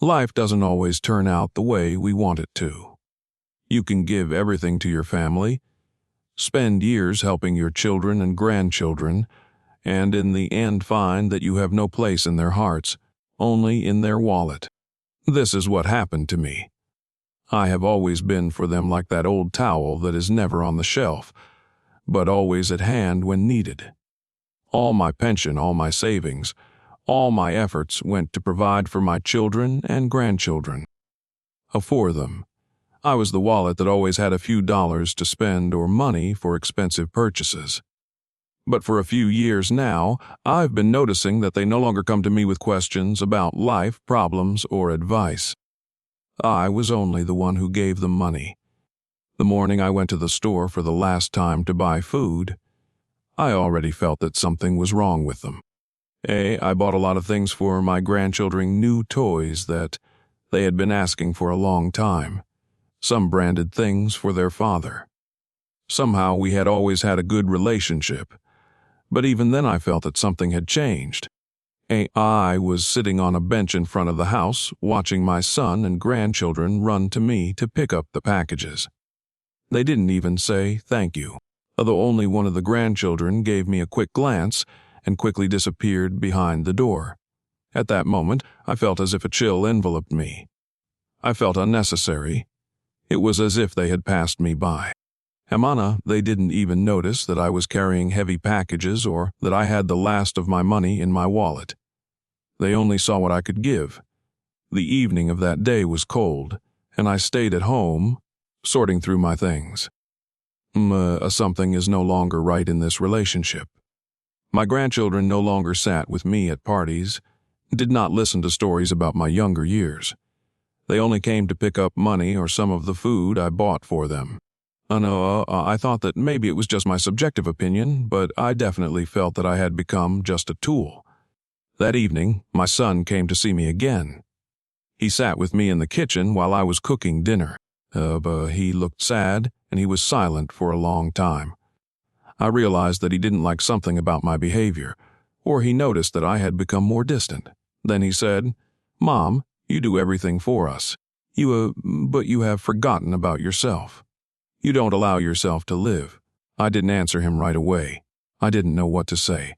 Life doesn't always turn out the way we want it to. You can give everything to your family, spend years helping your children and grandchildren, and in the end find that you have no place in their hearts, only in their wallet. This is what happened to me. I have always been for them like that old towel that is never on the shelf, but always at hand when needed. All my pension, all my savings, all my efforts went to provide for my children and grandchildren. For them, I was the wallet that always had a few dollars to spend or money for expensive purchases. But for a few years now, I've been noticing that they no longer come to me with questions about life, problems, or advice. I was only the one who gave them money. The morning I went to the store for the last time to buy food, I already felt that something was wrong with them. I bought a lot of things for my grandchildren, new toys that they had been asking for a long time, some branded things for their father. Somehow we had always had a good relationship, but even then I felt that something had changed. I was sitting on a bench in front of the house, watching my son and grandchildren run to me to pick up the packages. They didn't even say thank you, although only one of the grandchildren gave me a quick glance and quickly disappeared behind the door. At that moment, I felt as if a chill enveloped me. I felt unnecessary. It was as if they had passed me by. They didn't even notice that I was carrying heavy packages or that I had the last of my money in my wallet. They only saw what I could give. The evening of that day was cold, and I stayed at home, sorting through my things. Something is no longer right in this relationship. My grandchildren no longer sat with me at parties, did not listen to stories about my younger years. They only came to pick up money or some of the food I bought for them. I thought that maybe it was just my subjective opinion, but I definitely felt that I had become just a tool. That evening, my son came to see me again. He sat with me in the kitchen while I was cooking dinner. He looked sad, and he was silent for a long time. I realized that he didn't like something about my behavior, or he noticed that I had become more distant. Then he said, "Mom, you do everything for us. But you have forgotten about yourself. You don't allow yourself to live." I didn't answer him right away. I didn't know what to say.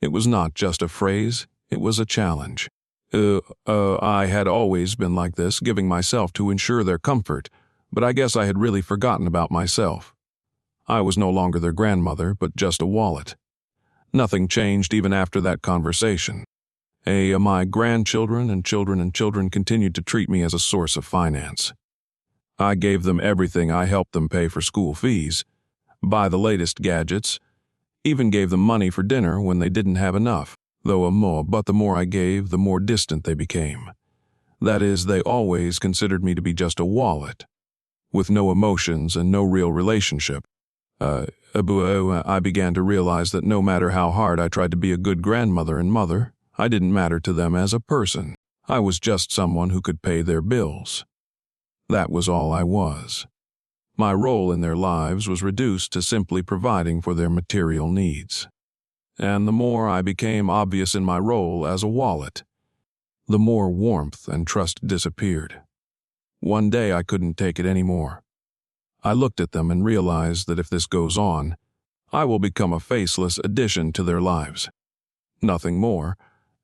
It was not just a phrase, it was a challenge. I had always been like this, giving myself to ensure their comfort, but I guess I had really forgotten about myself. I was no longer their grandmother, but just a wallet. Nothing changed even after that conversation. My grandchildren and children continued to treat me as a source of finance. I gave them everything. I helped them pay for school fees, buy the latest gadgets, even gave them money for dinner when they didn't have enough, but the more I gave, the more distant they became. That is, they always considered me to be just a wallet, with no emotions and no real relationship. I began to realize that no matter how hard I tried to be a good grandmother and mother, I didn't matter to them as a person. I was just someone who could pay their bills. That was all I was. My role in their lives was reduced to simply providing for their material needs. And the more I became obvious in my role as a wallet, the more warmth and trust disappeared. One day I couldn't take it anymore. I looked at them and realized that if this goes on, I will become a faceless addition to their lives. Nothing more,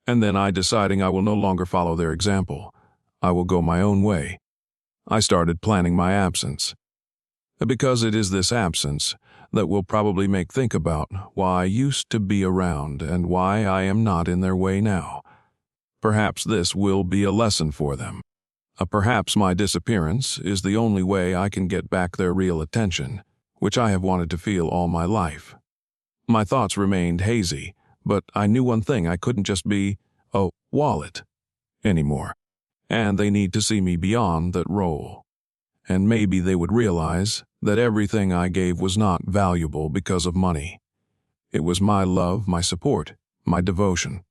and then deciding I will no longer follow their example. I will go my own way. I started planning my absence. Because it is this absence that will probably make think about why I used to be around and why I am not in their way now. Perhaps this will be a lesson for them. Perhaps my disappearance is the only way I can get back their real attention, which I have wanted to feel all my life. My thoughts remained hazy, but I knew one thing: I couldn't just be a wallet anymore. And they need to see me beyond that role. And maybe they would realize that everything I gave was not valuable because of money. It was my love, my support, my devotion.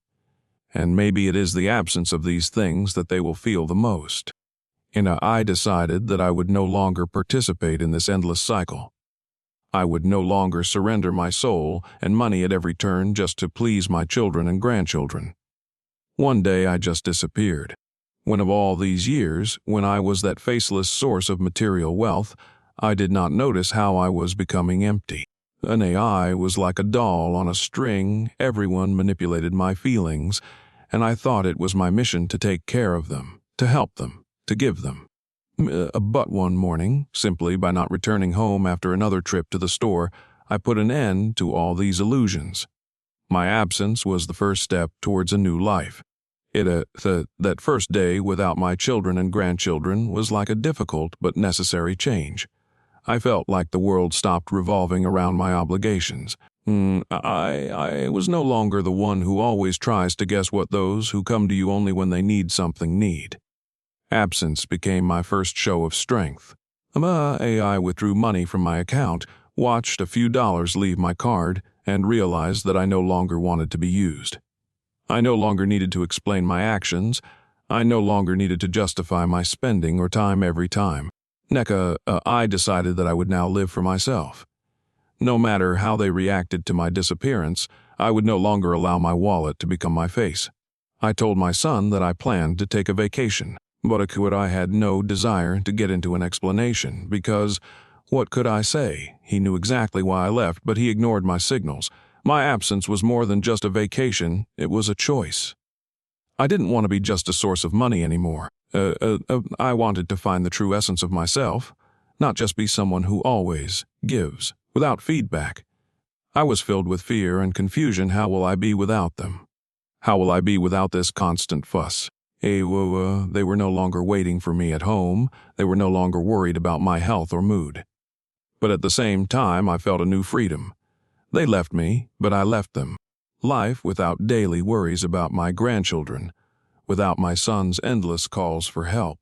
And maybe it is the absence of these things that they will feel the most. I decided that I would no longer participate in this endless cycle. I would no longer surrender my soul and money at every turn just to please my children and grandchildren. One day I just disappeared. When of all these years, when I was that faceless source of material wealth, I did not notice how I was becoming empty. An AI was like a doll on a string. Everyone manipulated my feelings, and I thought it was my mission to take care of them, to help them, to give them. But one morning, simply by not returning home after another trip to the store, I put an end to all these illusions. My absence was the first step towards a new life. That first day without my children and grandchildren was like a difficult but necessary change. I felt like the world stopped revolving around my obligations. I was no longer the one who always tries to guess what those who come to you only when they need something need. Absence became my first show of strength. AI withdrew money from my account, watched a few dollars leave my card, and realized that I no longer wanted to be used. I no longer needed to explain my actions. I no longer needed to justify my spending or time every time. I decided that I would now live for myself. No matter how they reacted to my disappearance, I would no longer allow my wallet to become my face. I told my son that I planned to take a vacation, but I had no desire to get into an explanation because, what could I say? He knew exactly why I left, but he ignored my signals. My absence was more than just a vacation, it was a choice. I didn't want to be just a source of money anymore. I wanted to find the true essence of myself, not just be someone who always gives, without feedback. I was filled with fear and confusion. How will I be without them? How will I be without this constant fuss? They were no longer waiting for me at home. They were no longer worried about my health or mood. But at the same time, I felt a new freedom. They left me, but I left them. Life without daily worries about my grandchildren, without my son's endless calls for help,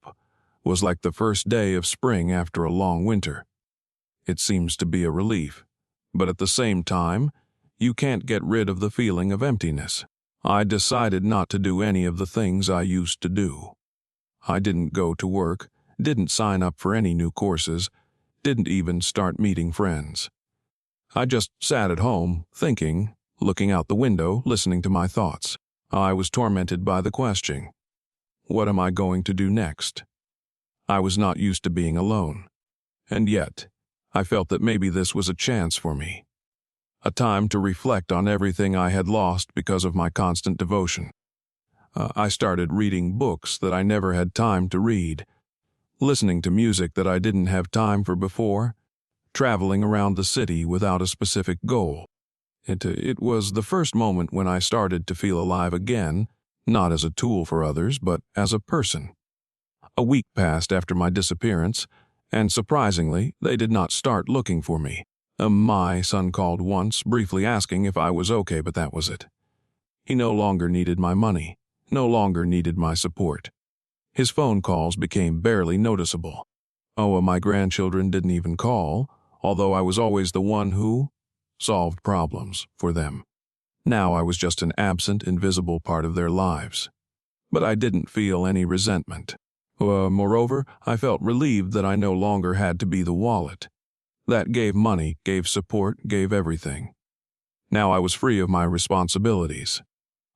was like the first day of spring after a long winter. It seems to be a relief, but at the same time, you can't get rid of the feeling of emptiness. I decided not to do any of the things I used to do. I didn't go to work, didn't sign up for any new courses, didn't even start meeting friends. I just sat at home, thinking, looking out the window, listening to my thoughts. I was tormented by the question, what am I going to do next? I was not used to being alone. And yet, I felt that maybe this was a chance for me. A time to reflect on everything I had lost because of my constant devotion. I started reading books that I never had time to read, listening to music that I didn't have time for before, traveling around the city without a specific goal. It was the first moment when I started to feel alive again, not as a tool for others, but as a person. A week passed after my disappearance, and surprisingly, they did not start looking for me. My son called once, briefly asking if I was okay, but that was it. He no longer needed my money, no longer needed my support. His phone calls became barely noticeable. My grandchildren didn't even call, although I was always the one who solved problems for them. Now I was just an absent, invisible part of their lives. But I didn't feel any resentment. Moreover, I felt relieved that I no longer had to be the wallet. That gave money, gave support, gave everything. Now I was free of my responsibilities.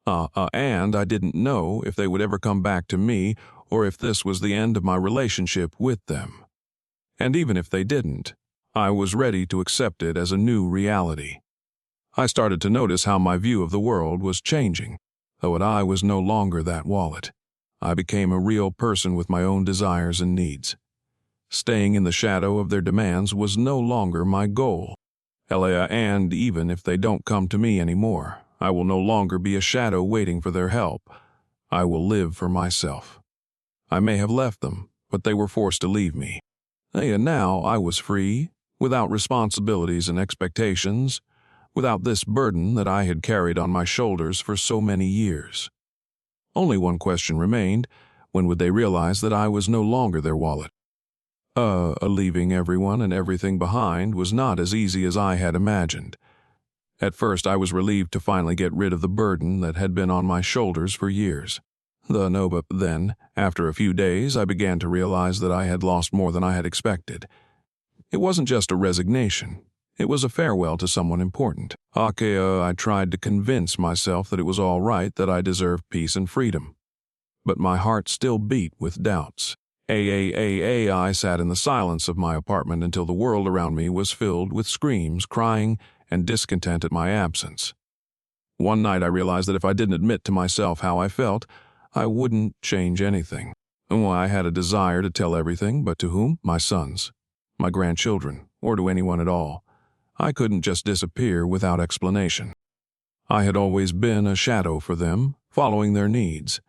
And I didn't know if they would ever come back to me or if this was the end of my relationship with them. And even if they didn't, I was ready to accept it as a new reality. I started to notice how my view of the world was changing, though I was no longer that wallet. I became a real person with my own desires and needs. Staying in the shadow of their demands was no longer my goal. And even if they don't come to me anymore, I will no longer be a shadow waiting for their help. I will live for myself. I may have left them, but they were forced to leave me. And now I was free, without responsibilities and expectations, without this burden that I had carried on my shoulders for so many years. Only one question remained: when would they realize that I was no longer their wallet? Leaving everyone and everything behind was not as easy as I had imagined. At first I was relieved to finally get rid of the burden that had been on my shoulders for years. But then, after a few days, I began to realize that I had lost more than I had expected. It wasn't just a resignation. It was a farewell to someone important. I tried to convince myself that it was all right, that I deserved peace and freedom. but my heart still beat with doubts. I sat in the silence of my apartment until the world around me was filled with screams, crying, and discontent at my absence. One night I realized that if I didn't admit to myself how I felt, I wouldn't change anything. I had a desire to tell everything, but to whom? My sons, my grandchildren, or to anyone at all. I couldn't just disappear without explanation. I had always been a shadow for them, following their needs.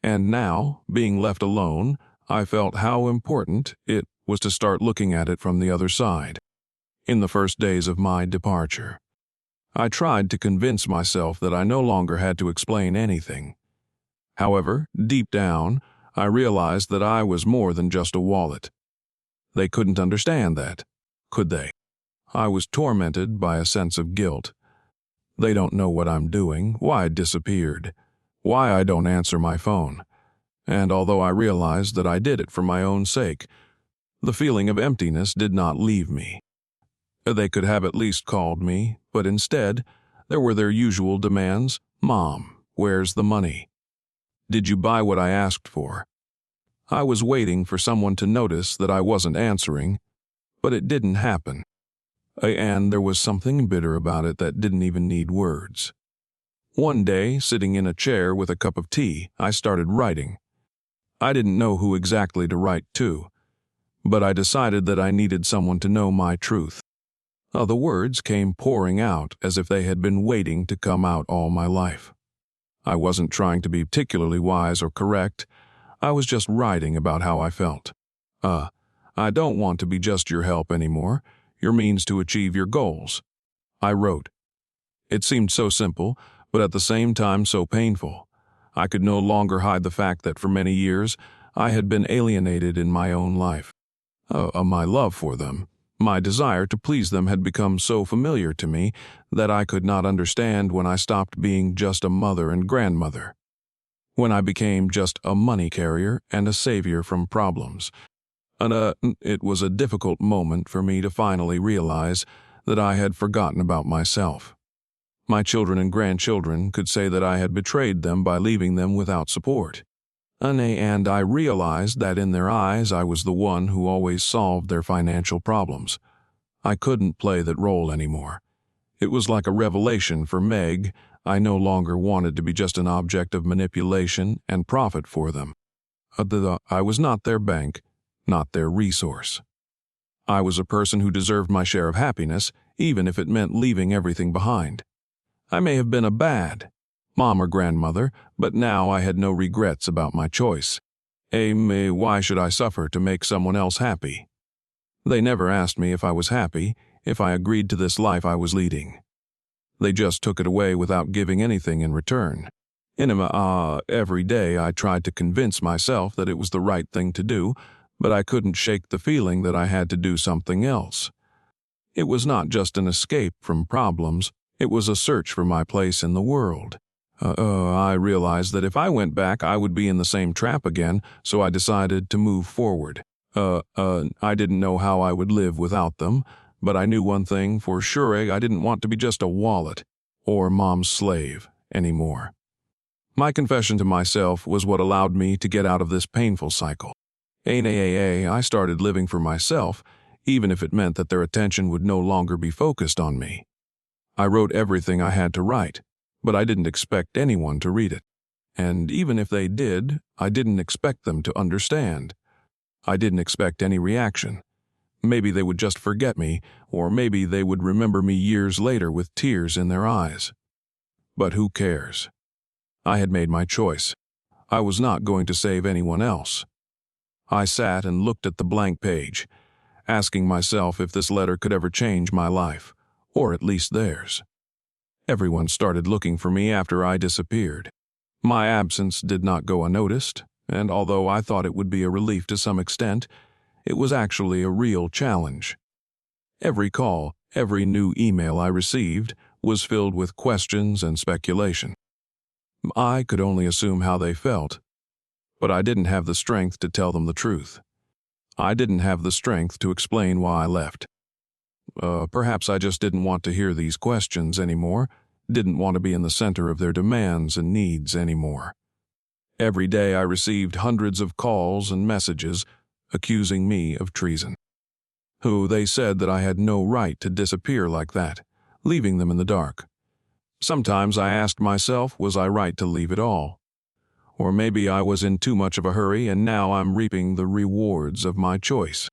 And now, being left alone, I felt how important it was to start looking at it from the other side. In the first days of my departure, I tried to convince myself that I no longer had to explain anything. However, deep down, I realized that I was more than just a wallet. They couldn't understand that, could they? I was tormented by a sense of guilt. They don't know what I'm doing, why I disappeared, why I don't answer my phone. And although I realized that I did it for my own sake, the feeling of emptiness did not leave me. They could have at least called me, but instead, there were their usual demands. Mom, where's the money? Did you buy what I asked for? I was waiting for someone to notice that I wasn't answering, but it didn't happen. And there was something bitter about it that didn't even need words. One day, sitting in a chair with a cup of tea, I started writing. I didn't know who exactly to write to, but I decided that I needed someone to know my truth. The words came pouring out as if they had been waiting to come out all my life. I wasn't trying to be particularly wise or correct. I was just writing about how I felt. I don't want to be just your help anymore, your means to achieve your goals. I wrote. It seemed so simple, but at the same time so painful. I could no longer hide the fact that for many years I had been alienated in my own life. My love for them, my desire to please them had become so familiar to me that I could not understand when I stopped being just a mother and grandmother. When I became just a money carrier and a savior from problems. It was a difficult moment for me to finally realize that I had forgotten about myself. My children and grandchildren could say that I had betrayed them by leaving them without support. And I realized that in their eyes I was the one who always solved their financial problems. I couldn't play that role anymore. It was like a revelation for Meg. I no longer wanted to be just an object of manipulation and profit for them. I was not their bank, not their resource. I was a person who deserved my share of happiness, even if it meant leaving everything behind. I may have been a bad mom or grandmother, but now I had no regrets about my choice. Why should I suffer to make someone else happy? They never asked me if I was happy, if I agreed to this life I was leading. They just took it away without giving anything in return. Every day I tried to convince myself that it was the right thing to do, but I couldn't shake the feeling that I had to do something else. It was not just an escape from problems, it was a search for my place in the world. I realized that if I went back, I would be in the same trap again, so I decided to move forward. I didn't know how I would live without them, but I knew one thing for sure: I didn't want to be just a wallet or mom's slave anymore. My confession to myself was what allowed me to get out of this painful cycle. I started living for myself, even if it meant that their attention would no longer be focused on me. I wrote everything I had to write, but I didn't expect anyone to read it. And even if they did, I didn't expect them to understand. I didn't expect any reaction. Maybe they would just forget me, or maybe they would remember me years later with tears in their eyes. But who cares? I had made my choice. I was not going to save anyone else. I sat and looked at the blank page, asking myself if this letter could ever change my life, or at least theirs. Everyone started looking for me after I disappeared. My absence did not go unnoticed, and although I thought it would be a relief to some extent, it was actually a real challenge. Every call, every new email I received was filled with questions and speculation. I could only assume how they felt, but I didn't have the strength to tell them the truth. I didn't have the strength to explain why I left. Perhaps I just didn't want to hear these questions anymore, didn't want to be in the center of their demands and needs anymore. Every day I received hundreds of calls and messages accusing me of treason. They said that I had no right to disappear like that, leaving them in the dark. Sometimes I asked myself, was I right to leave it all? Or maybe I was in too much of a hurry and now I'm reaping the rewards of my choice.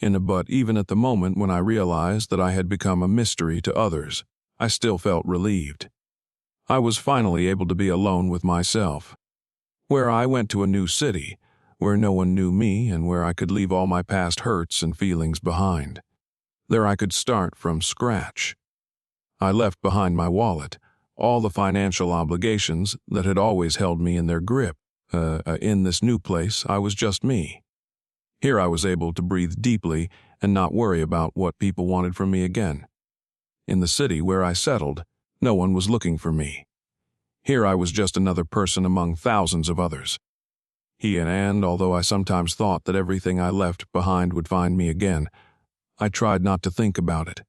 But even at the moment when I realized that I had become a mystery to others, I still felt relieved. I was finally able to be alone with myself. Where I went to a new city, where no one knew me and where I could leave all my past hurts and feelings behind. There I could start from scratch. I left behind my wallet, all the financial obligations that had always held me in their grip. In this new place, I was just me. Here I was able to breathe deeply and not worry about what people wanted from me again. In the city where I settled, no one was looking for me. Here I was just another person among thousands of others. And although I sometimes thought that everything I left behind would find me again, I tried not to think about it.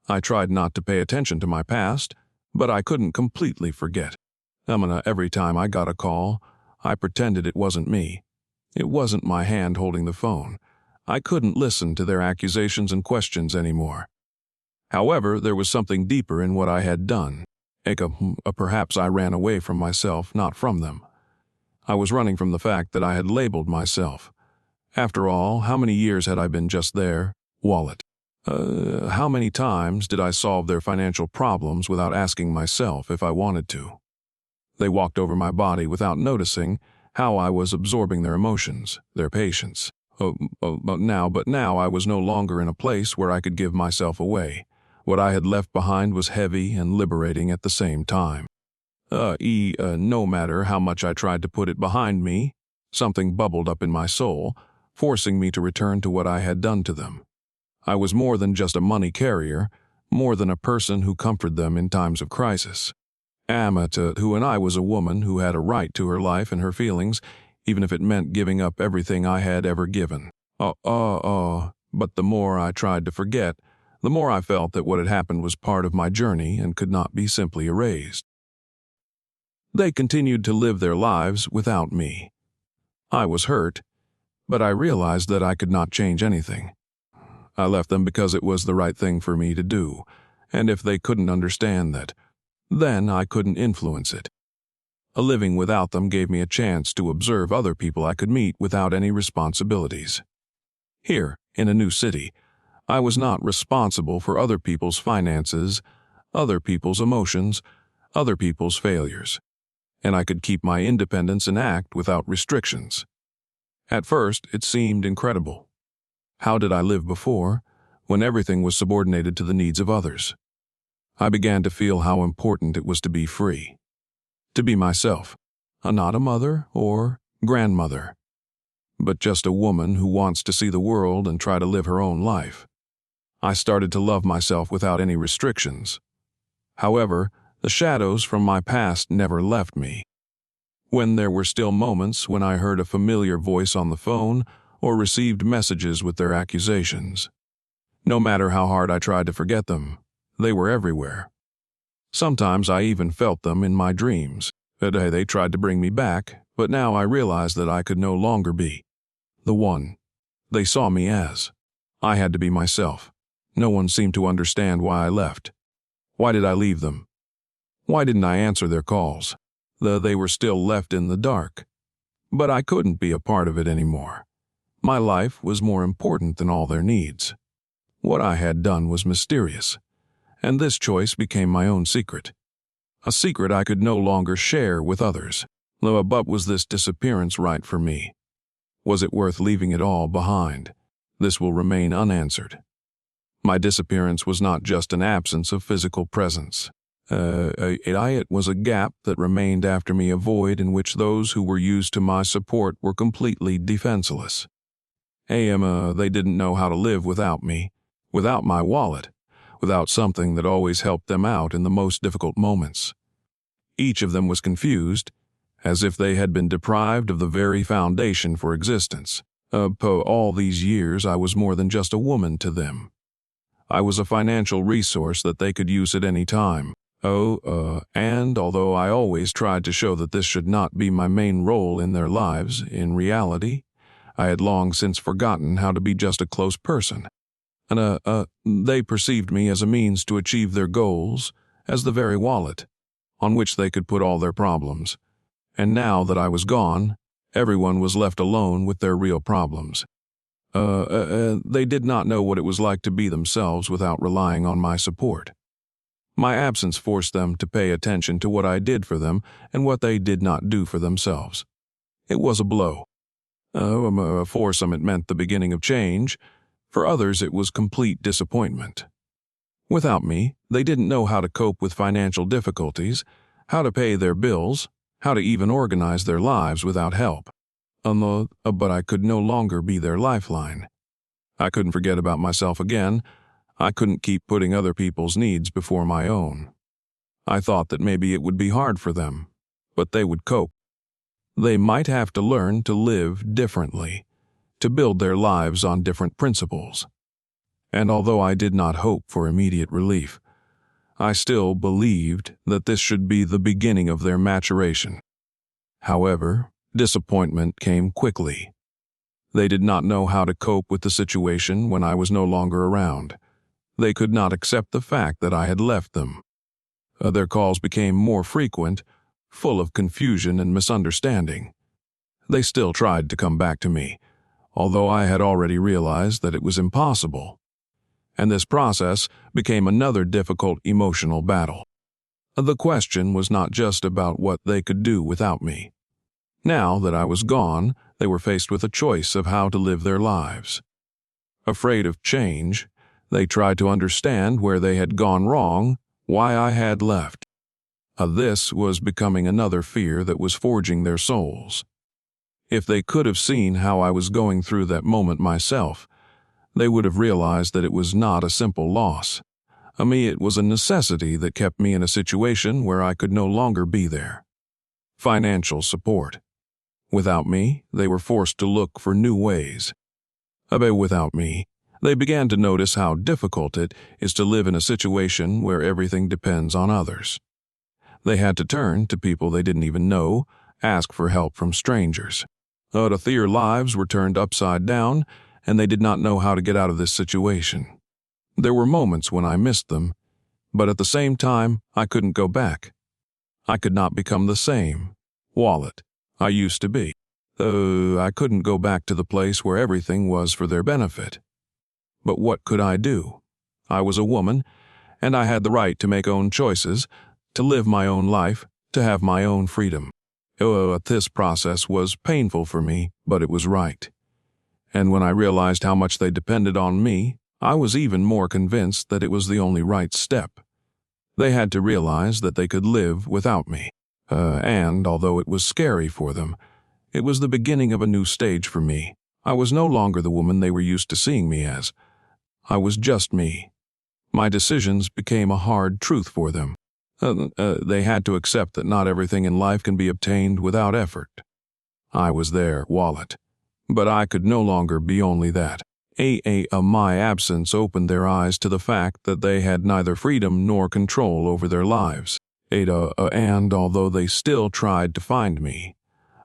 I tried not to pay attention to my past, but I couldn't completely forget. Every time I got a call, I pretended it wasn't me. It wasn't my hand holding the phone. I couldn't listen to their accusations and questions anymore. However, there was something deeper in what I had done. Perhaps I ran away from myself, not from them. I was running from the fact that I had labeled myself. After all, how many years had I been just their wallet? How many times did I solve their financial problems without asking myself if I wanted to? They walked over my body without noticing how I was absorbing their emotions, their patience. But now I was no longer in a place where I could give myself away. What I had left behind was heavy and liberating at the same time. No matter how much I tried to put it behind me, something bubbled up in my soul, forcing me to return to what I had done to them. I was more than just a money carrier, more than a person who comforted them in times of crisis. I was a woman who had a right to her life and her feelings, even if it meant giving up everything I had ever given. But the more I tried to forget, the more I felt that what had happened was part of my journey and could not be simply erased. They continued to live their lives without me. I was hurt, but I realized that I could not change anything. I left them because it was the right thing for me to do, and if they couldn't understand that, then I couldn't influence it. Living without them gave me a chance to observe other people I could meet without any responsibilities. Here, in a new city, I was not responsible for other people's finances, other people's emotions, other people's failures, and I could keep my independence and act without restrictions. At first, it seemed incredible. How did I live before, when everything was subordinated to the needs of others? I began to feel how important it was to be free, to be myself, not a mother or grandmother, but just a woman who wants to see the world and try to live her own life. I started to love myself without any restrictions. However, the shadows from my past never left me. When there were still moments when I heard a familiar voice on the phone or received messages with their accusations. No matter how hard I tried to forget them, they were everywhere. Sometimes I even felt them in my dreams. They tried to bring me back, but now I realized that I could no longer be the one they saw me as. I had to be myself. No one seemed to understand why I left. Why did I leave them? Why didn't I answer their calls? They were still left in the dark. But I couldn't be a part of it anymore. My life was more important than all their needs. What I had done was mysterious, and this choice became my own secret. A secret I could no longer share with others. But was this disappearance right for me? Was it worth leaving it all behind? This will remain unanswered. My disappearance was not just an absence of physical presence. It was a gap that remained after me, a void in which those who were used to my support were completely defenseless. They didn't know how to live without me, without my wallet, without something that always helped them out in the most difficult moments. Each of them was confused, as if they had been deprived of the very foundation for existence. All these years I was more than just a woman to them. I was a financial resource that they could use at any time. And although I always tried to show that this should not be my main role in their lives, in reality, I had long since forgotten how to be just a close person. And, they perceived me as a means to achieve their goals, as the very wallet on which they could put all their problems. And now that I was gone, everyone was left alone with their real problems. They did not know what it was like to be themselves without relying on my support. My absence forced them to pay attention to what I did for them and what they did not do for themselves. It was a blow. For some it meant the beginning of change. For others it was complete disappointment. Without me, they didn't know how to cope with financial difficulties, how to pay their bills, how to even organize their lives without help. But I could no longer be their lifeline. I couldn't forget about myself again. I couldn't keep putting other people's needs before my own. I thought that maybe it would be hard for them, but they would cope. They might have to learn to live differently, to build their lives on different principles. And although I did not hope for immediate relief, I still believed that this should be the beginning of their maturation. However, disappointment came quickly. They did not know how to cope with the situation when I was no longer around. They could not accept the fact that I had left them. Their calls became more frequent, full of confusion and misunderstanding. They still tried to come back to me, although I had already realized that it was impossible. And this process became another difficult emotional battle. The question was not just about what they could do without me. Now that I was gone, they were faced with a choice of how to live their lives. Afraid of change, they tried to understand where they had gone wrong, why I had left. This was becoming another fear that was forging their souls. If they could have seen how I was going through that moment myself, they would have realized that it was not a simple loss. It was a necessity that kept me in a situation where I could no longer be there. Financial support. Without me, they were forced to look for new ways. Without me, they began to notice how difficult it is to live in a situation where everything depends on others. They had to turn to people they didn't even know, ask for help from strangers. Their lives were turned upside down, and they did not know how to get out of this situation. There were moments when I missed them, but at the same time, I couldn't go back. I could not become the same wallet I used to be. I couldn't go back to the place where everything was for their benefit. But what could I do? I was a woman, and I had the right to make own choices, to live my own life, to have my own freedom. This process was painful for me, but it was right. And when I realized how much they depended on me, I was even more convinced that it was the only right step. They had to realize that they could live without me. And although it was scary for them, it was the beginning of a new stage for me. I was no longer the woman they were used to seeing me as. I was just me. My decisions became a hard truth for them. They had to accept that not everything in life can be obtained without effort. I was their wallet, but I could no longer be only that. My absence opened their eyes to the fact that they had neither freedom nor control over their lives. And although they still tried to find me,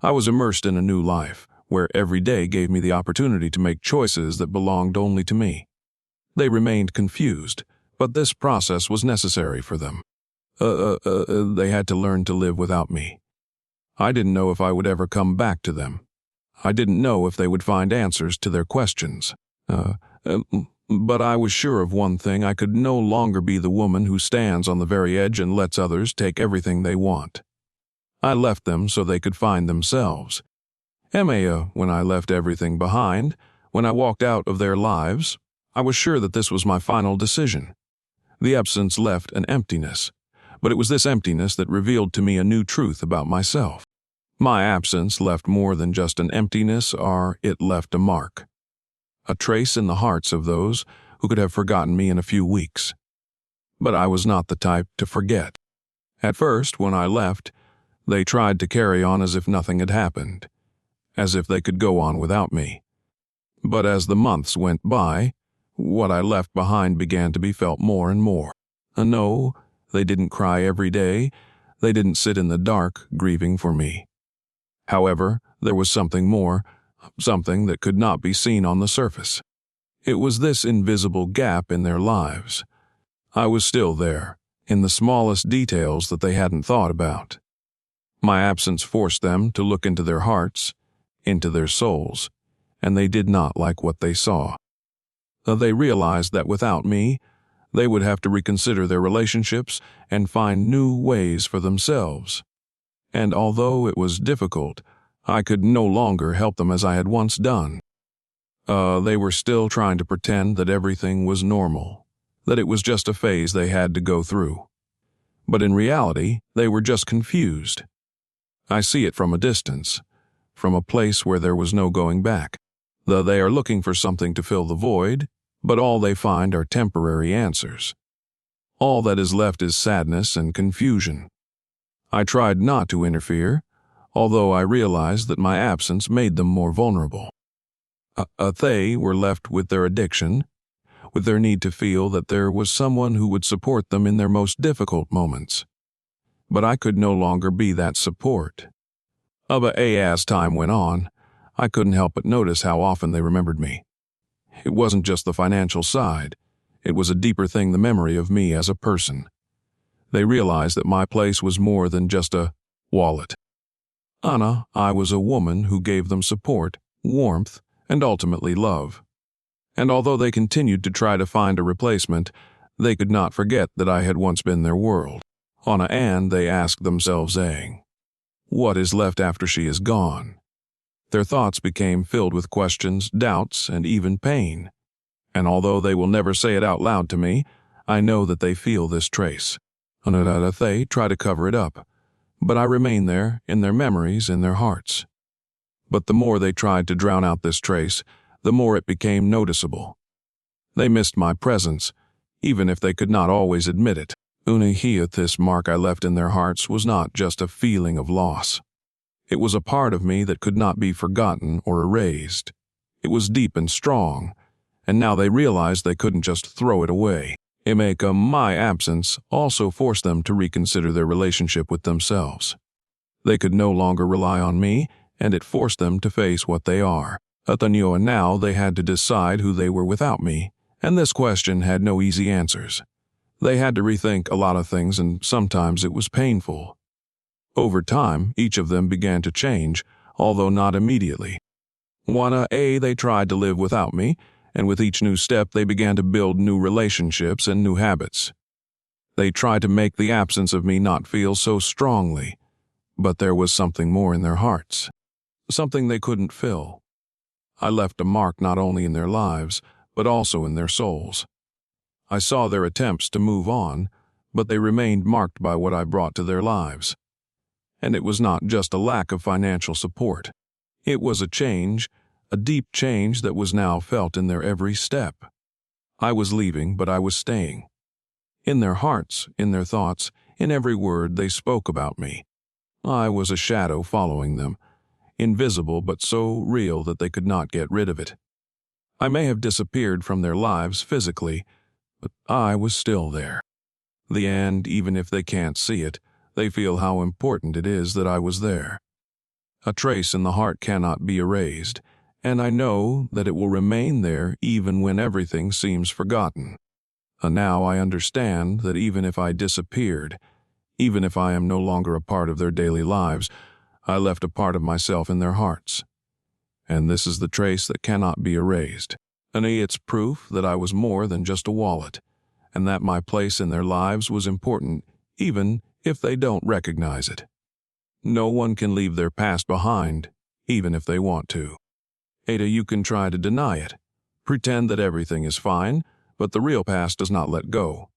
I was immersed in a new life, where every day gave me the opportunity to make choices that belonged only to me. They remained confused, but this process was necessary for them. They had to learn to live without me. I didn't know if I would ever come back to them. I didn't know if they would find answers to their questions. But I was sure of one thing: I could no longer be the woman who stands on the very edge and lets others take everything they want. I left them so they could find themselves. When I left everything behind, when I walked out of their lives, I was sure that this was my final decision. The absence left an emptiness, but it was this emptiness that revealed to me a new truth about myself. My absence left more than just an emptiness, it left a mark. A trace in the hearts of those who could have forgotten me in a few weeks. But I was not the type to forget. At first, when I left, they tried to carry on as if nothing had happened, as if they could go on without me. But as the months went by, what I left behind began to be felt more and more. No, They didn't cry every day. They didn't sit in the dark grieving for me. However, there was something more, something that could not be seen on the surface. It was this invisible gap in their lives. I was still there, in the smallest details that they hadn't thought about. My absence forced them to look into their hearts, into their souls, and they did not like what they saw. They realized that without me, they would have to reconsider their relationships and find new ways for themselves. And although it was difficult, I could no longer help them as I had once done. They were still trying to pretend that everything was normal, that it was just a phase they had to go through. But in reality, they were just confused. I see it from a distance, from a place where there was no going back. They are looking for something to fill the void, but all they find are temporary answers. All that is left is sadness and confusion. I tried not to interfere, although I realized that my absence made them more vulnerable. They were left with their addiction, with their need to feel that there was someone who would support them in their most difficult moments. But I could no longer be that support. As time went on, I couldn't help but notice how often they remembered me. It wasn't just the financial side. It was a deeper thing, the memory of me as a person. They realized that my place was more than just a wallet. I was a woman who gave them support, warmth, and ultimately love. And although they continued to try to find a replacement, they could not forget that I had once been their world. And they asked themselves, what is left after she is gone? Their thoughts became filled with questions, doubts, and even pain. And although they will never say it out loud to me, I know that they feel this trace. They try to cover it up, but I remain there, in their memories, in their hearts. But the more they tried to drown out this trace, the more it became noticeable. They missed my presence, even if they could not always admit it. This mark I left in their hearts was not just a feeling of loss. It was a part of me that could not be forgotten or erased. It was deep and strong, and now they realized they couldn't just throw it away. My absence also forced them to reconsider their relationship with themselves. They could no longer rely on me, and it forced them to face what they are. And now they had to decide who they were without me, and this question had no easy answers. They had to rethink a lot of things, and sometimes it was painful. Over time, each of them began to change, although not immediately. They tried to live without me, and with each new step they began to build new relationships and new habits. They tried to make the absence of me not feel so strongly, but there was something more in their hearts, something they couldn't fill. I left a mark not only in their lives, but also in their souls. I saw their attempts to move on, but they remained marked by what I brought to their lives. And it was not just a lack of financial support. It was a change, a deep change that was now felt in their every step. I was leaving, but I was staying. In their hearts, in their thoughts, in every word they spoke about me. I was a shadow following them, invisible but so real that they could not get rid of it. I may have disappeared from their lives physically, but I was still there. And even if they can't see it, they feel how important it is that I was there. A trace in the heart cannot be erased, and I know that it will remain there even when everything seems forgotten. And now I understand that even if I disappeared, even if I am no longer a part of their daily lives, I left a part of myself in their hearts. And this is the trace that cannot be erased. And it's proof that I was more than just a wallet, and that my place in their lives was important, even if they don't recognize it. No one can leave their past behind, even if they want to. You can try to deny it, pretend that everything is fine, but the real past does not let go.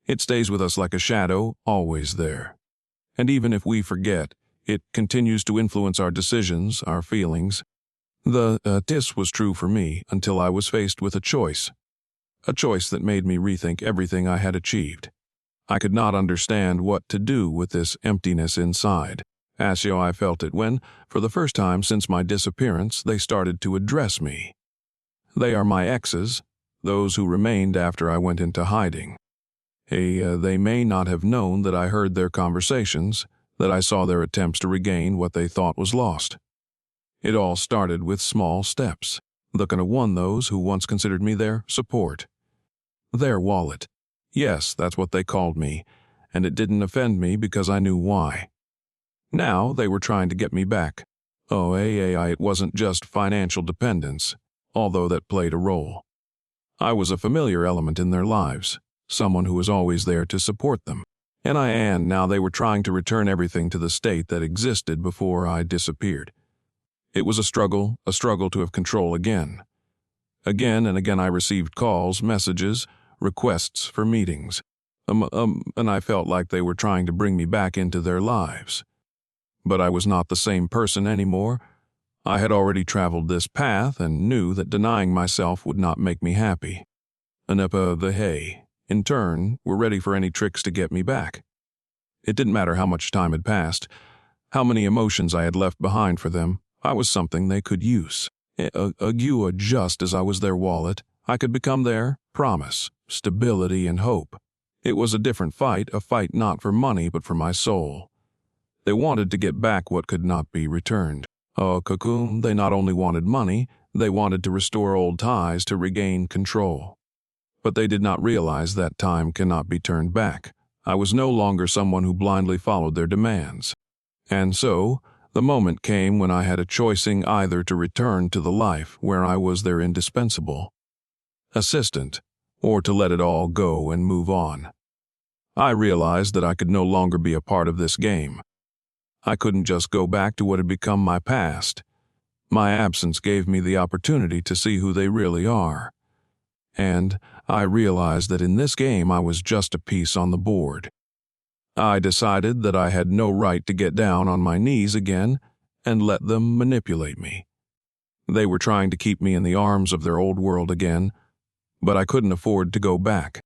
It stays with us like a shadow, always there. And even if we forget, it continues to influence our decisions, our feelings. This was true for me until I was faced with a choice that made me rethink everything I had achieved. I could not understand what to do with this emptiness inside. I felt it when, for the first time since my disappearance, they started to address me. They are my exes, those who remained after I went into hiding. They may not have known that I heard their conversations, that I saw their attempts to regain what they thought was lost. It all started with small steps, looking at those who once considered me their support. Their wallet. Yes, that's what they called me, and it didn't offend me because I knew why. Now they were trying to get me back. It wasn't just financial dependence, although that played a role. I was a familiar element in their lives, someone who was always there to support them. And now they were trying to return everything to the state that existed before I disappeared. It was a struggle to have control again. Again and again I received calls, messages, requests for meetings. And I felt like they were trying to bring me back into their lives. But I was not the same person anymore. I had already traveled this path and knew that denying myself would not make me happy. In turn, were ready for any tricks to get me back. It didn't matter how much time had passed, how many emotions I had left behind for them. I was something they could use. Just as I was their wallet, I could become their promise, stability, and hope. It was a different fight, a fight not for money but for my soul. They wanted to get back what could not be returned. They not only wanted money, they wanted to restore old ties to regain control. But they did not realize that time cannot be turned back. I was no longer someone who blindly followed their demands. And so, the moment came when I had a choicing either to return to the life where I was their indispensable assistant, or to let it all go and move on. I realized that I could no longer be a part of this game. I couldn't just go back to what had become my past. My absence gave me the opportunity to see who they really are. And I realized that in this game I was just a piece on the board. I decided that I had no right to get down on my knees again and let them manipulate me. They were trying to keep me in the arms of their old world again, but I couldn't afford to go back,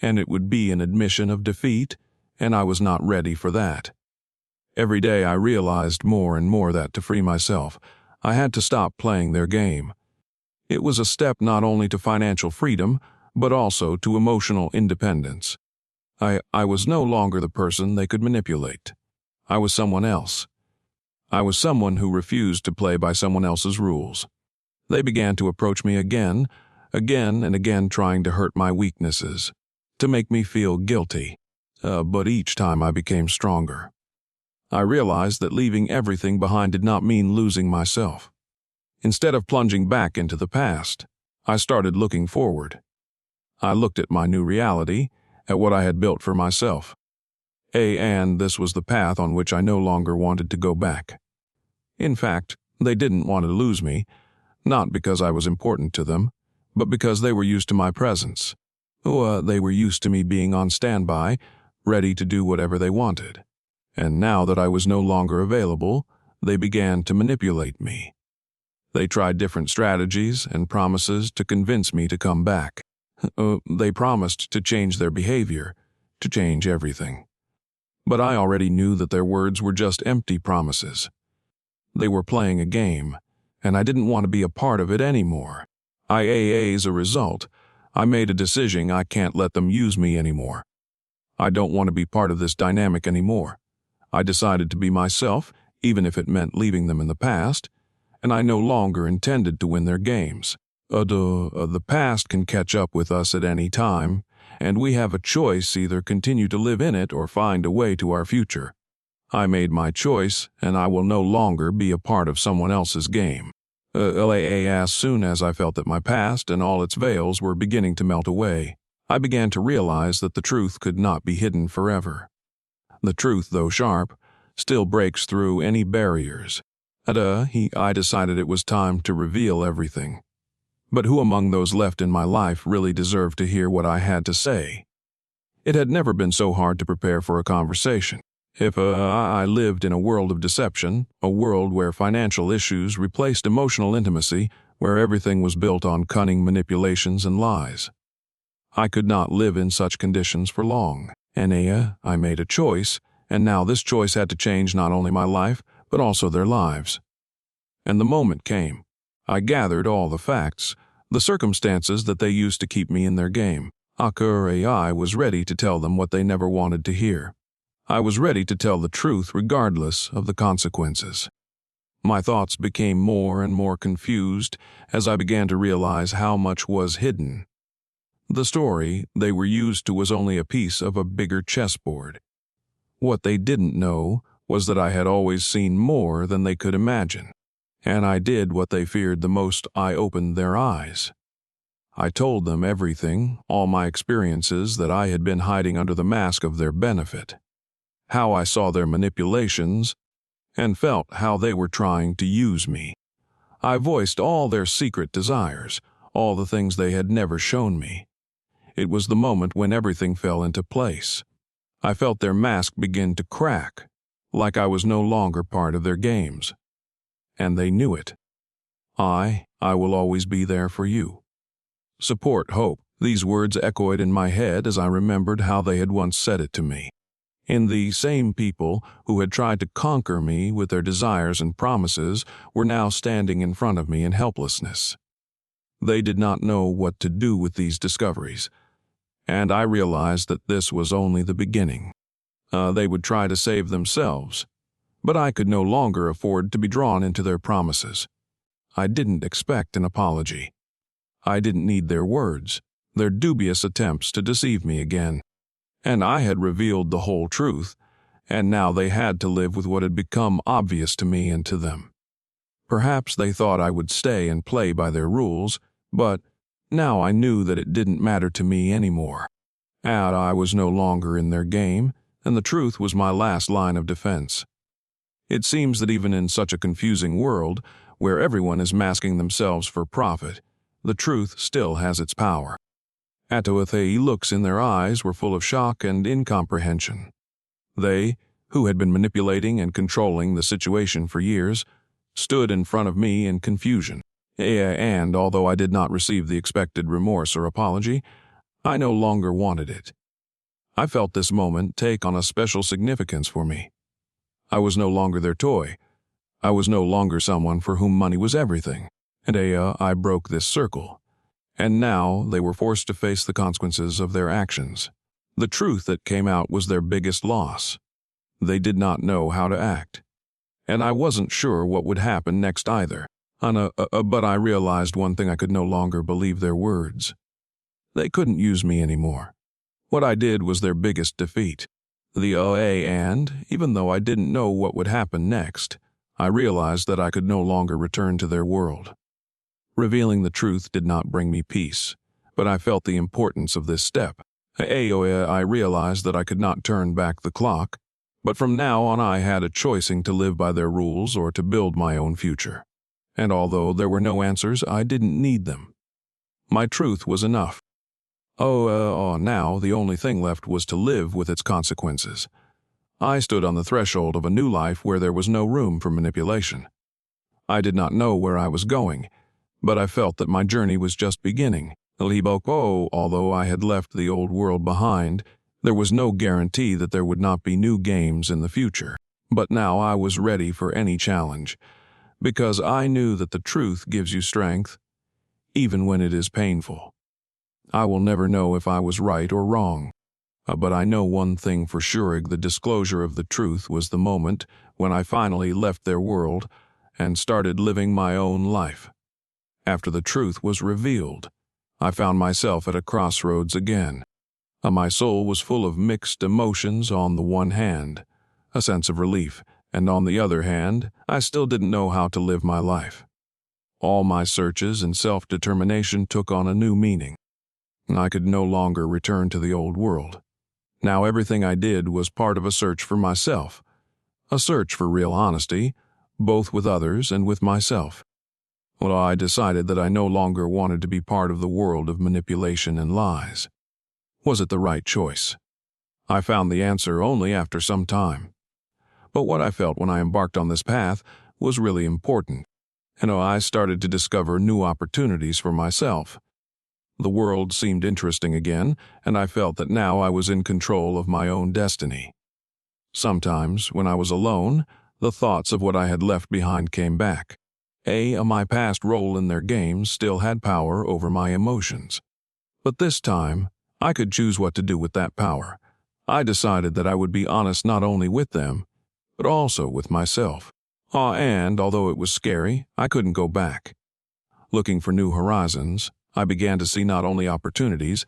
and it would be an admission of defeat, and I was not ready for that. Every day I realized more and more that to free myself, I had to stop playing their game. It was a step not only to financial freedom, but also to emotional independence. I was no longer the person they could manipulate. I was someone else. I was someone who refused to play by someone else's rules. They began to approach me again and again trying to hurt my weaknesses, to make me feel guilty. But each time I became stronger. I realized that leaving everything behind did not mean losing myself. Instead of plunging back into the past, I started looking forward. I looked at my new reality, at what I had built for myself. And this was the path on which I no longer wanted to go back. In fact, they didn't want to lose me, not because I was important to them, but because they were used to my presence. They were used to me being on standby, ready to do whatever they wanted. And now that I was no longer available, they began to manipulate me. They tried different strategies and promises to convince me to come back. They promised to change their behavior, to change everything. But I already knew that their words were just empty promises. They were playing a game, and I didn't want to be a part of it anymore. As a result, I made a decision. I can't let them use me anymore. I don't want to be part of this dynamic anymore. I decided to be myself, even if it meant leaving them in the past, and I no longer intended to win their games. The past can catch up with us at any time, and we have a choice: either continue to live in it or find a way to our future. I made my choice, and I will no longer be a part of someone else's game. As soon as I felt that my past and all its veils were beginning to melt away, I began to realize that the truth could not be hidden forever. The truth, though sharp, still breaks through any barriers. I decided it was time to reveal everything. But who among those left in my life really deserved to hear what I had to say? It had never been so hard to prepare for a conversation. If I lived in a world of deception, a world where financial issues replaced emotional intimacy, where everything was built on cunning manipulations and lies. I could not live in such conditions for long. I made a choice, and now this choice had to change not only my life, but also their lives. And the moment came. I gathered all the facts, the circumstances that they used to keep me in their game. I was ready to tell them what they never wanted to hear. I was ready to tell the truth regardless of the consequences. My thoughts became more and more confused as I began to realize how much was hidden. The story they were used to was only a piece of a bigger chessboard. What they didn't know was that I had always seen more than they could imagine, and I did what they feared the most. I opened their eyes. I told them everything, all my experiences that I had been hiding under the mask of their benefit, how I saw their manipulations, and felt how they were trying to use me. I voiced all their secret desires, all the things they had never shown me. It was the moment when everything fell into place. I felt their mask begin to crack, like I was no longer part of their games. And they knew it. I will always be there for you. Support, hope. These words echoed in my head as I remembered how they had once said it to me. And the same people who had tried to conquer me with their desires and promises were now standing in front of me in helplessness. They did not know what to do with these discoveries, and I realized that this was only the beginning. They would try to save themselves, but I could no longer afford to be drawn into their promises. I didn't expect an apology. I didn't need their words, their dubious attempts to deceive me again. And I had revealed the whole truth, and now they had to live with what had become obvious to me and to them. Perhaps they thought I would stay and play by their rules, but now I knew that it didn't matter to me anymore. And I was no longer in their game, and the truth was my last line of defense. It seems that even in such a confusing world, where everyone is masking themselves for profit, the truth still has its power. Atoathei looks in their eyes were full of shock and incomprehension. They, who had been manipulating and controlling the situation for years, stood in front of me in confusion. And although I did not receive the expected remorse or apology, I no longer wanted it. I felt this moment take on a special significance for me. I was no longer their toy. I was no longer someone for whom money was everything. And I broke this circle. And now they were forced to face the consequences of their actions. The truth that came out was their biggest loss. They did not know how to act. And I wasn't sure what would happen next either. But I realized one thing: I could no longer believe their words. They couldn't use me anymore. What I did was their biggest defeat. And, even though I didn't know what would happen next, I realized that I could no longer return to their world. Revealing the truth did not bring me peace, but I felt the importance of this step. I realized that I could not turn back the clock, but from now on I had a choosing to live by their rules or to build my own future. And although there were no answers, I didn't need them. My truth was enough. Now the only thing left was to live with its consequences. I stood on the threshold of a new life where there was no room for manipulation. I did not know where I was going, but I felt that my journey was just beginning. Although I had left the old world behind, there was no guarantee that there would not be new games in the future. But now I was ready for any challenge, because I knew that the truth gives you strength, even when it is painful. I will never know if I was right or wrong, but I know one thing for sure: the disclosure of the truth was the moment when I finally left their world and started living my own life. After the truth was revealed, I found myself at a crossroads again. My soul was full of mixed emotions. On the one hand, a sense of relief, and on the other hand, I still didn't know how to live my life. All my searches and self-determination took on a new meaning. I could no longer return to the old world. Now everything I did was part of a search for myself, a search for real honesty, both with others and with myself. I decided that I no longer wanted to be part of the world of manipulation and lies. Was it the right choice? I found the answer only after some time. But what I felt when I embarked on this path was really important. I started to discover new opportunities for myself. The world seemed interesting again, and I felt that now I was in control of my own destiny. Sometimes, when I was alone, the thoughts of what I had left behind came back. My past role in their games still had power over my emotions. But this time, I could choose what to do with that power. I decided that I would be honest not only with them, but also with myself. And although it was scary, I couldn't go back. Looking for new horizons, I began to see not only opportunities,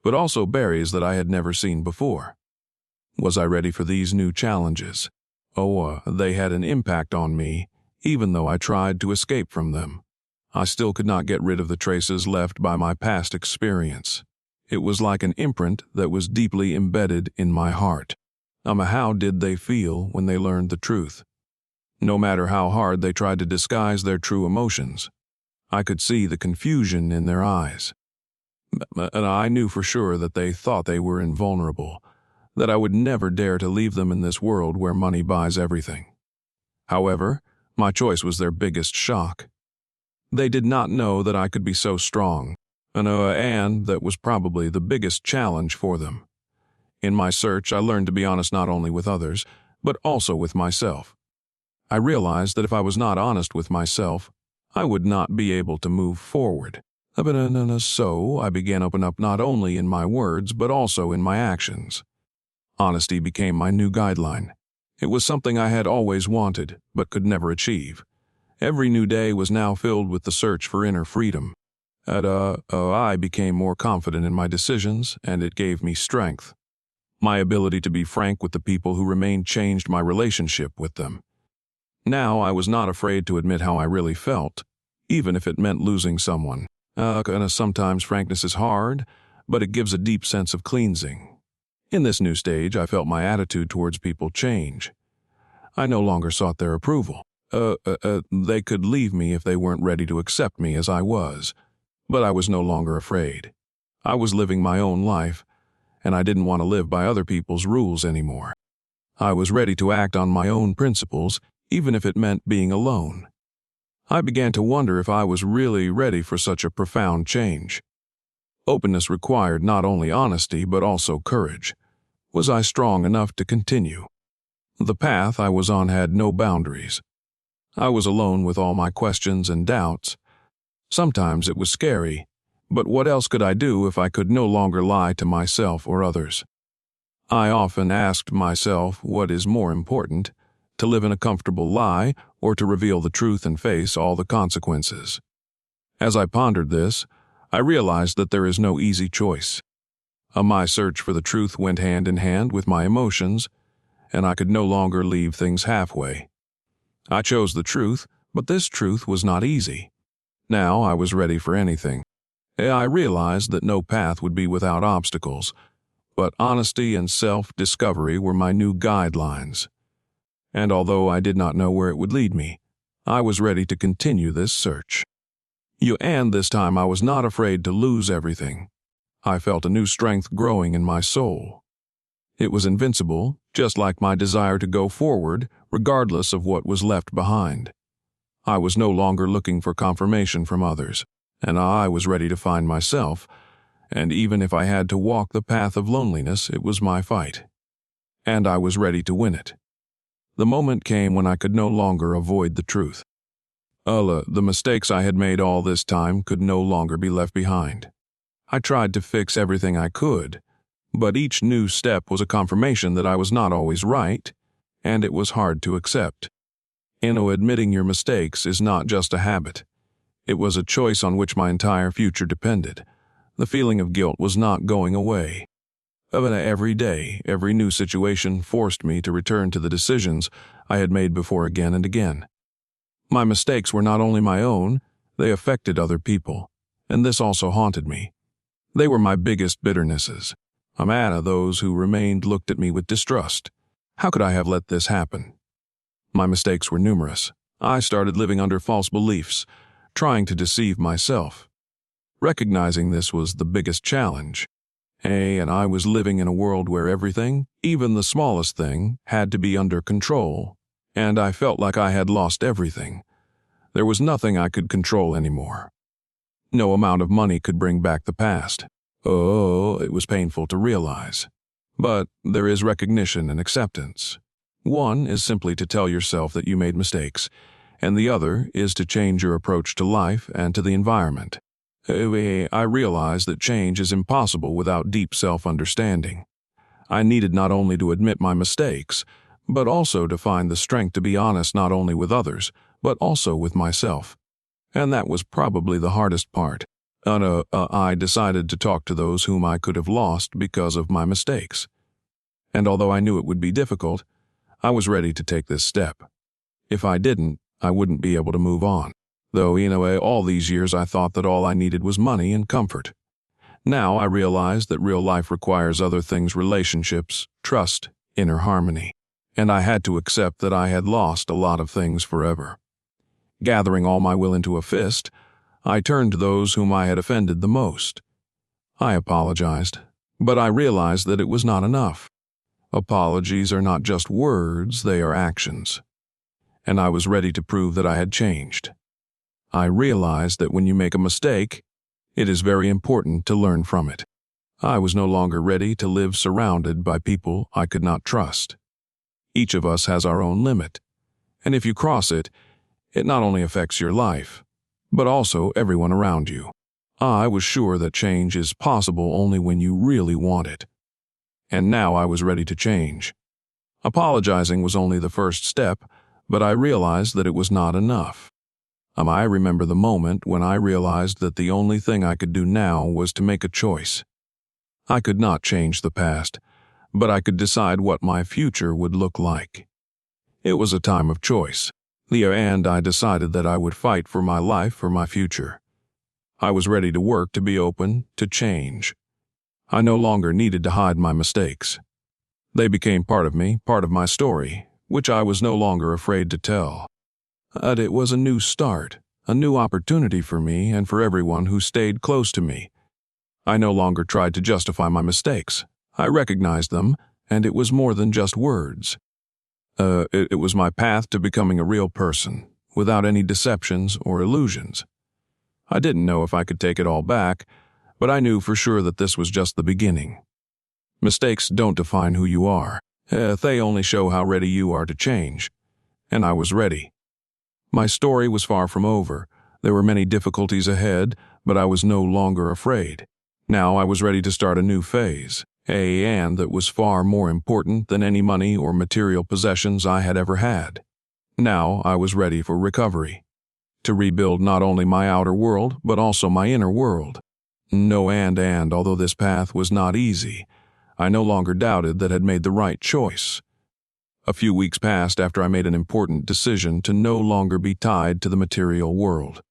but also barriers that I had never seen before. Was I ready for these new challenges? They had an impact on me, even though I tried to escape from them. I still could not get rid of the traces left by my past experience. It was like an imprint that was deeply embedded in my heart. How did they feel when they learned the truth? No matter how hard they tried to disguise their true emotions, I could see the confusion in their eyes. And I knew for sure that they thought they were invulnerable, that I would never dare to leave them in this world where money buys everything. However, my choice was their biggest shock. They did not know that I could be so strong, and that was probably the biggest challenge for them. In my search, I learned to be honest not only with others, but also with myself. I realized that if I was not honest with myself, I would not be able to move forward. So I began to open up not only in my words, but also in my actions. Honesty became my new guideline. It was something I had always wanted, but could never achieve. Every new day was now filled with the search for inner freedom. I became more confident in my decisions, and it gave me strength. My ability to be frank with the people who remained changed my relationship with them. Now I was not afraid to admit how I really felt, even if it meant losing someone. Sometimes frankness is hard, but it gives a deep sense of cleansing. In this new stage, I felt my attitude towards people change. I no longer sought their approval. They could leave me if they weren't ready to accept me as I was, but I was no longer afraid. I was living my own life, and I didn't want to live by other people's rules anymore. I was ready to act on my own principles, even if it meant being alone. I began to wonder if I was really ready for such a profound change. Openness required not only honesty, but also courage. Was I strong enough to continue? The path I was on had no boundaries. I was alone with all my questions and doubts. Sometimes it was scary, but what else could I do if I could no longer lie to myself or others? I often asked myself what is more important, to live in a comfortable lie or to reveal the truth and face all the consequences. As I pondered this, I realized that there is no easy choice. My search for the truth went hand in hand with my emotions, and I could no longer leave things halfway. I chose the truth, but this truth was not easy. Now I was ready for anything. I realized that no path would be without obstacles, but honesty and self-discovery were my new guidelines. And although I did not know where it would lead me, I was ready to continue this search. And this time I was not afraid to lose everything. I felt a new strength growing in my soul. It was invincible, just like my desire to go forward, regardless of what was left behind. I was no longer looking for confirmation from others, and I was ready to find myself, and even if I had to walk the path of loneliness, it was my fight. And I was ready to win it. The moment came when I could no longer avoid the truth. The mistakes I had made all this time could no longer be left behind. I tried to fix everything I could, but each new step was a confirmation that I was not always right, and it was hard to accept. Admitting your mistakes is not just a habit. It was a choice on which my entire future depended. The feeling of guilt was not going away. Every day, every new situation forced me to return to the decisions I had made before again and again. My mistakes were not only my own, they affected other people, and this also haunted me. They were my biggest bitternesses. Those who remained looked at me with distrust. How could I have let this happen? My mistakes were numerous. I started living under false beliefs, trying to deceive myself. Recognizing this was the biggest challenge. And I was living in a world where everything, even the smallest thing, had to be under control, and I felt like I had lost everything. There was nothing I could control anymore. No amount of money could bring back the past. It was painful to realize. But there is recognition and acceptance. One is simply to tell yourself that you made mistakes, and the other is to change your approach to life and to the environment. I realized that change is impossible without deep self-understanding. I needed not only to admit my mistakes, but also to find the strength to be honest not only with others, but also with myself. And that was probably the hardest part. I decided to talk to those whom I could have lost because of my mistakes. And although I knew it would be difficult, I was ready to take this step. If I didn't, I wouldn't be able to move on. Though, all these years I thought that all I needed was money and comfort. Now I realized that real life requires other things: relationships, trust, inner harmony. And I had to accept that I had lost a lot of things forever. Gathering all my will into a fist, I turned to those whom I had offended the most. I apologized, but I realized that it was not enough. Apologies are not just words, they are actions. And I was ready to prove that I had changed. I realized that when you make a mistake, it is very important to learn from it. I was no longer ready to live surrounded by people I could not trust. Each of us has our own limit, and if you cross it, it not only affects your life, but also everyone around you. I was sure that change is possible only when you really want it. And now I was ready to change. Apologizing was only the first step, but I realized that it was not enough. I remember the moment when I realized that the only thing I could do now was to make a choice. I could not change the past, but I could decide what my future would look like. It was a time of choice. And I decided that I would fight for my life, for my future. I was ready to work, to be open, to change. I no longer needed to hide my mistakes. They became part of me, part of my story, which I was no longer afraid to tell. It was a new start, a new opportunity for me and for everyone who stayed close to me. I no longer tried to justify my mistakes. I recognized them, and it was more than just words. It was my path to becoming a real person, without any deceptions or illusions. I didn't know if I could take it all back, but I knew for sure that this was just the beginning. Mistakes don't define who you are. They only show how ready you are to change. And I was ready. My story was far from over. There were many difficulties ahead, but I was no longer afraid. Now I was ready to start a new phase, and that was far more important than any money or material possessions I had ever had. Now I was ready for recovery, to rebuild not only my outer world, but also my inner world. Although this path was not easy, I no longer doubted that I had made the right choice. A few weeks passed after I made an important decision to no longer be tied to the material world.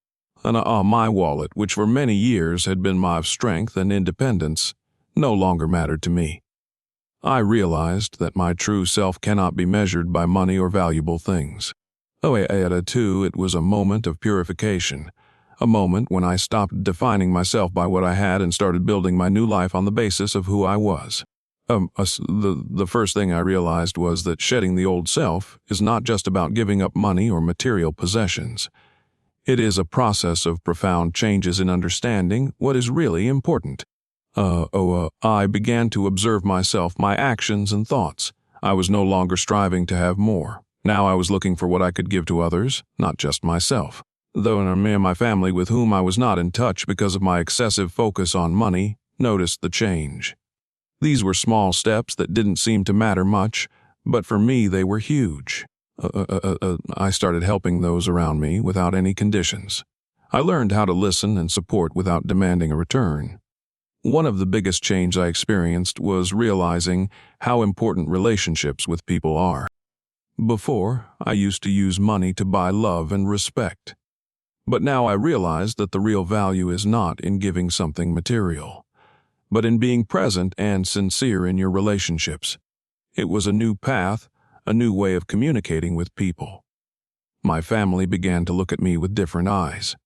My wallet, which for many years had been my strength and independence, no longer mattered to me. I realized that my true self cannot be measured by money or valuable things. It was a moment of purification, a moment when I stopped defining myself by what I had and started building my new life on the basis of who I was. The first thing I realized was that shedding the old self is not just about giving up money or material possessions. It is a process of profound changes in understanding what is really important. I began to observe myself, my actions and thoughts. I was no longer striving to have more. Now I was looking for what I could give to others, not just myself. Though my family, with whom I was not in touch because of my excessive focus on money, noticed the change. These were small steps that didn't seem to matter much, but for me they were huge. I started helping those around me without any conditions. I learned how to listen and support without demanding a return. One of the biggest changes I experienced was realizing how important relationships with people are. Before, I used to use money to buy love and respect. But now I realize that the real value is not in giving something material, but in being present and sincere in your relationships. It was a new path, a new way of communicating with people. My family began to look at me with different eyes.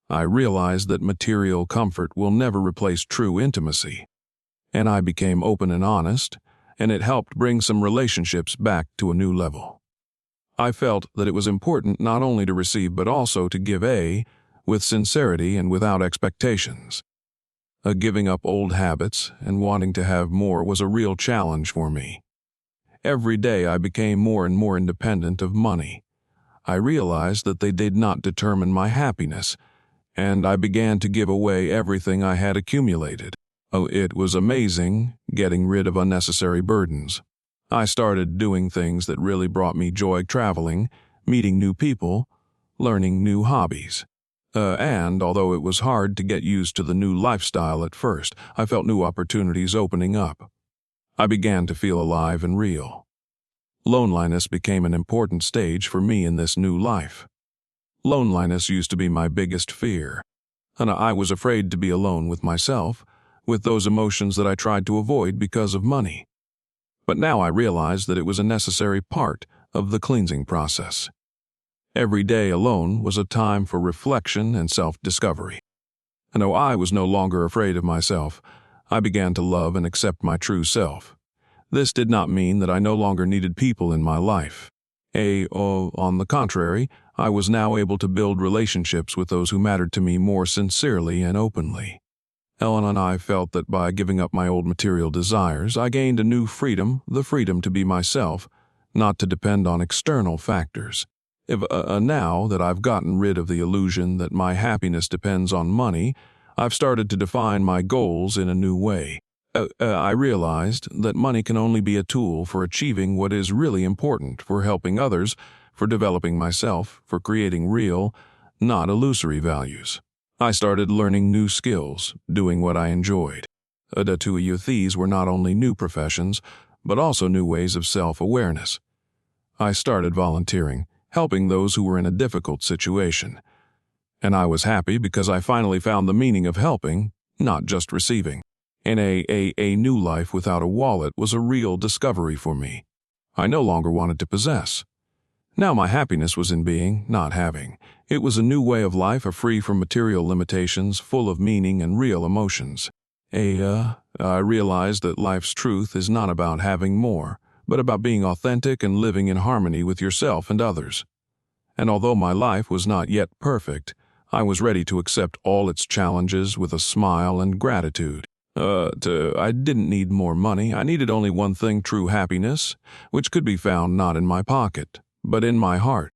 I realized that material comfort will never replace true intimacy, and I became open and honest, and it helped bring some relationships back to a new level. I felt that it was important not only to receive but also to give with sincerity and without expectations. Giving up old habits and wanting to have more was a real challenge for me. Every day I became more and more independent of money. I realized that they did not determine my happiness, and I began to give away everything I had accumulated. Oh, it was amazing getting rid of unnecessary burdens. I started doing things that really brought me joy: traveling, meeting new people, learning new hobbies. And although it was hard to get used to the new lifestyle at first, I felt new opportunities opening up. I began to feel alive and real. Loneliness became an important stage for me in this new life. Loneliness used to be my biggest fear, and I was afraid to be alone with myself, with those emotions that I tried to avoid because of money. But now I realized that it was a necessary part of the cleansing process. Every day alone was a time for reflection and self-discovery. And though I was no longer afraid of myself, I began to love and accept my true self. This did not mean that I no longer needed people in my life. On the contrary, I was now able to build relationships with those who mattered to me more sincerely and openly. Ellen and I felt that by giving up my old material desires, I gained a new freedom, the freedom to be myself, not to depend on external factors. Now that I've gotten rid of the illusion that my happiness depends on money, I've started to define my goals in a new way. I realized that money can only be a tool for achieving what is really important, for helping others, for developing myself, for creating real, not illusory values. I started learning new skills, doing what I enjoyed. These were not only new professions, but also new ways of self-awareness. I started volunteering, helping those who were in a difficult situation. And I was happy because I finally found the meaning of helping, not just receiving. And a new life without a wallet was a real discovery for me. I no longer wanted to possess. Now my happiness was in being, not having. It was a new way of life, free from material limitations, full of meaning and real emotions. I realized that life's truth is not about having more, but about being authentic and living in harmony with yourself and others. And although my life was not yet perfect, I was ready to accept all its challenges with a smile and gratitude. I didn't need more money. I needed only one thing: true happiness, which could be found not in my pocket, but in my heart.